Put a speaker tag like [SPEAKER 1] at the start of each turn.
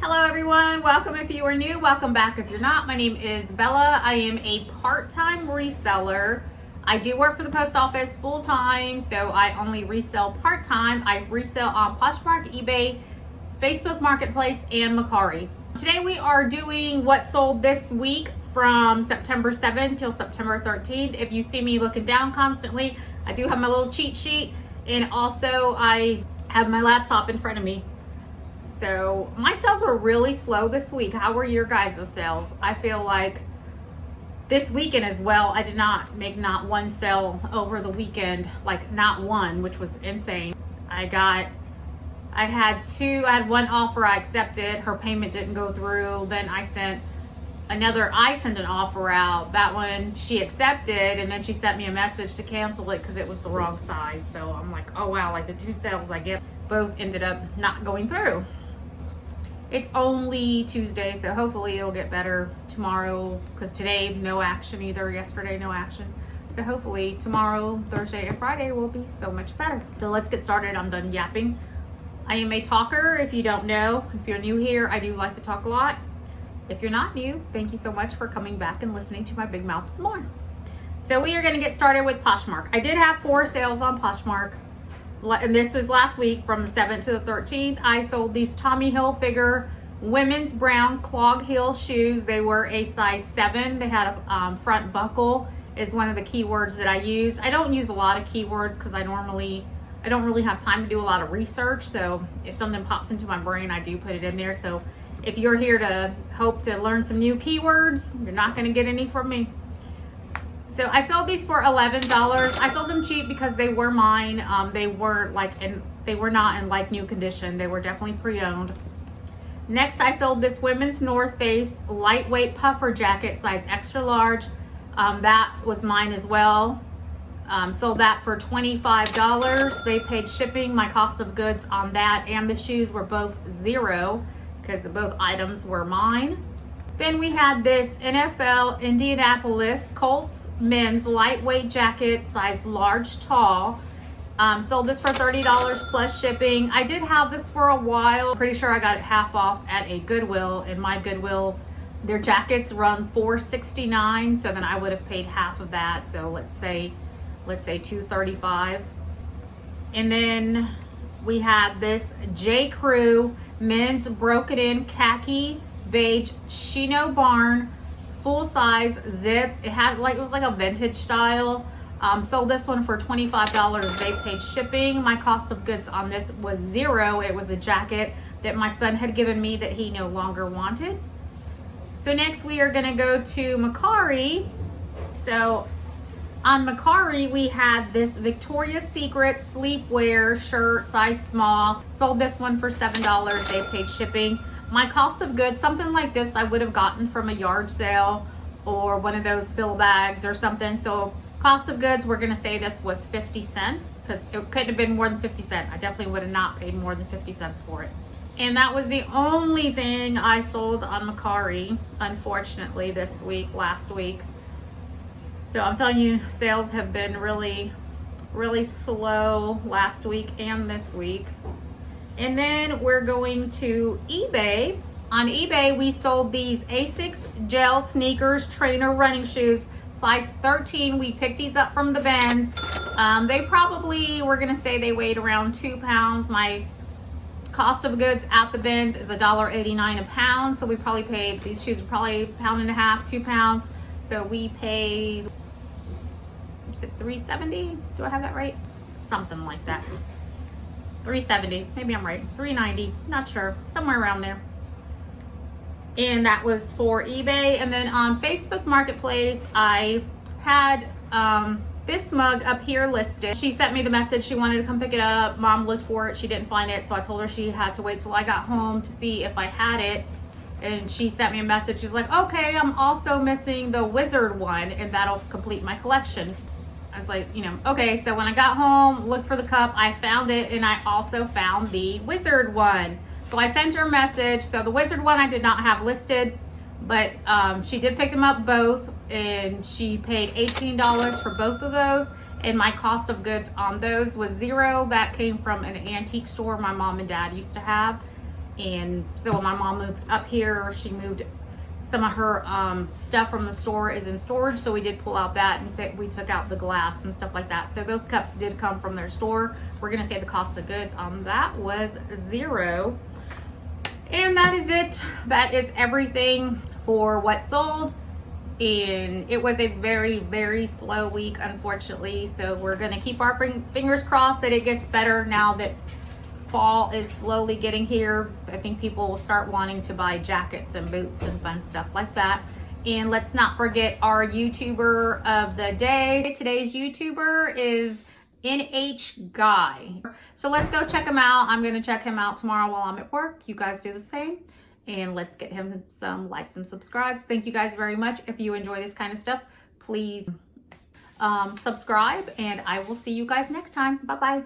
[SPEAKER 1] Hello everyone, welcome if you are new, welcome back if you're not. My name is Bella. I am a part-time reseller. I do work for the post office full-time, so I only resell part-time. I resell on Poshmark, eBay, Facebook Marketplace, and Mercari. Today we are doing what sold this week from September 7th till September 13th. If you see me looking down constantly, I do have my little cheat sheet, and also I have my laptop in front of me. So my sales were really slow this week. How were your guys' sales? I feel like this weekend as well, I did not make not one sale over the weekend, like not one, which was insane. I had one offer I accepted. Her payment didn't go through. Then I sent an offer out. That one she accepted, and then she sent me a message to cancel it because it was the wrong size. So I'm like, oh wow, like the two sales I get both ended up not going through. It's only Tuesday, so hopefully it'll get better tomorrow, because today, no action either. Yesterday, no action. So hopefully tomorrow, Thursday, and Friday will be so much better. So let's get started. I'm done yapping. I am a talker, if you don't know. If you're new here, I do like to talk a lot. If you're not new, thank you so much for coming back and listening to my big mouth some more. So we are going to get started with Poshmark. I did have 4 sales on Poshmark. And this was last week from the 7th to the 13th. I sold these Tommy Hilfiger women's brown clog heel shoes. They were a size 7. They had a front buckle is one of the keywords that I use. I don't use a lot of keywords because I don't really have time to do a lot of research. So if something pops into my brain, I do put it in there. So if you're here to hope to learn some new keywords, you're not going to get any from me. So I sold these for $11. I sold them cheap because they were mine. They were not in like new condition. They were definitely pre-owned. Next, I sold this women's North Face lightweight puffer jacket, size extra large. That was mine as well. Sold that for $25. They paid shipping. My cost of goods on that and the shoes were both $0 because both items were mine. Then we had this NFL Indianapolis Colts men's lightweight jacket, size large tall. Sold this for $30 plus shipping. I did have this for a while. Pretty sure I got it half off at a Goodwill. In my Goodwill, their jackets run $4.69, so then I would have paid half of that. So let's say $2.35. And then we have this J. Crew men's broken in khaki beige chino barn full size zip. It was like a vintage style. Sold this one for $25. They paid shipping. My cost of goods on this was $0. It was a jacket that my son had given me that he no longer wanted. So next we are going to go to Mercari. So on Mercari we had this Victoria's Secret sleepwear shirt, size small. Sold this one for $7. They paid shipping. My cost of goods, something like this I would have gotten from a yard sale or one of those fill bags or something. So cost of goods, we're going to say this was 50 cents because it couldn't have been more than 50 cents. I definitely would have not paid more than 50 cents for it. And that was the only thing I sold on Mercari, unfortunately, last week. So I'm telling you, sales have been really, really slow last week and this week. And then we're going to eBay. On eBay, we sold these Asics gel sneakers trainer running shoes, size 13. We picked these up from the bins. They probably, we're gonna say they weighed around 2 pounds. My cost of goods at the bins is $1.89 a pound. So we probably paid, these shoes were probably a pound and a half, 2 pounds. So we paid, $3.70? Do I have that right? Something like that. $3.70, maybe I'm right, $3.90, not sure, somewhere around there. And that was for eBay. And then on Facebook Marketplace, I had this mug up here listed. She sent me the message, she wanted to come pick it up. Mom looked for it, she didn't find it, so I told her she had to wait till I got home to see if I had it. And she sent me a message, she's like, okay, I'm also missing the wizard one, and that'll complete my collection. I was like, okay. So when I got home, looked for the cup, I found it, and I also found the wizard one. So I sent her a message. So the wizard one I did not have listed, but she did pick them up both, and she paid $18 for both of those. And my cost of goods on those was $0. That came from an antique store my mom and dad used to have. And so when my mom moved up here, she moved some of her stuff from the store is in storage, so we did pull out that, and we took out the glass and stuff like that. So those cups did come from their store. We're gonna say the cost of goods on that was $0. And that is it. That is everything for what sold. And it was a very, very slow week, unfortunately. So we're gonna keep our fingers crossed that it gets better now that fall is slowly getting here. I think people will start wanting to buy jackets and boots and fun stuff like that. And let's not forget our YouTuber of the day. Today's YouTuber is NH Guy. So let's go check him out. I'm gonna check him out tomorrow while I'm at work. You guys do the same. And let's get him some likes and subscribes. Thank you guys very much. If you enjoy this kind of stuff, please subscribe, and I will see you guys next time. Bye-bye.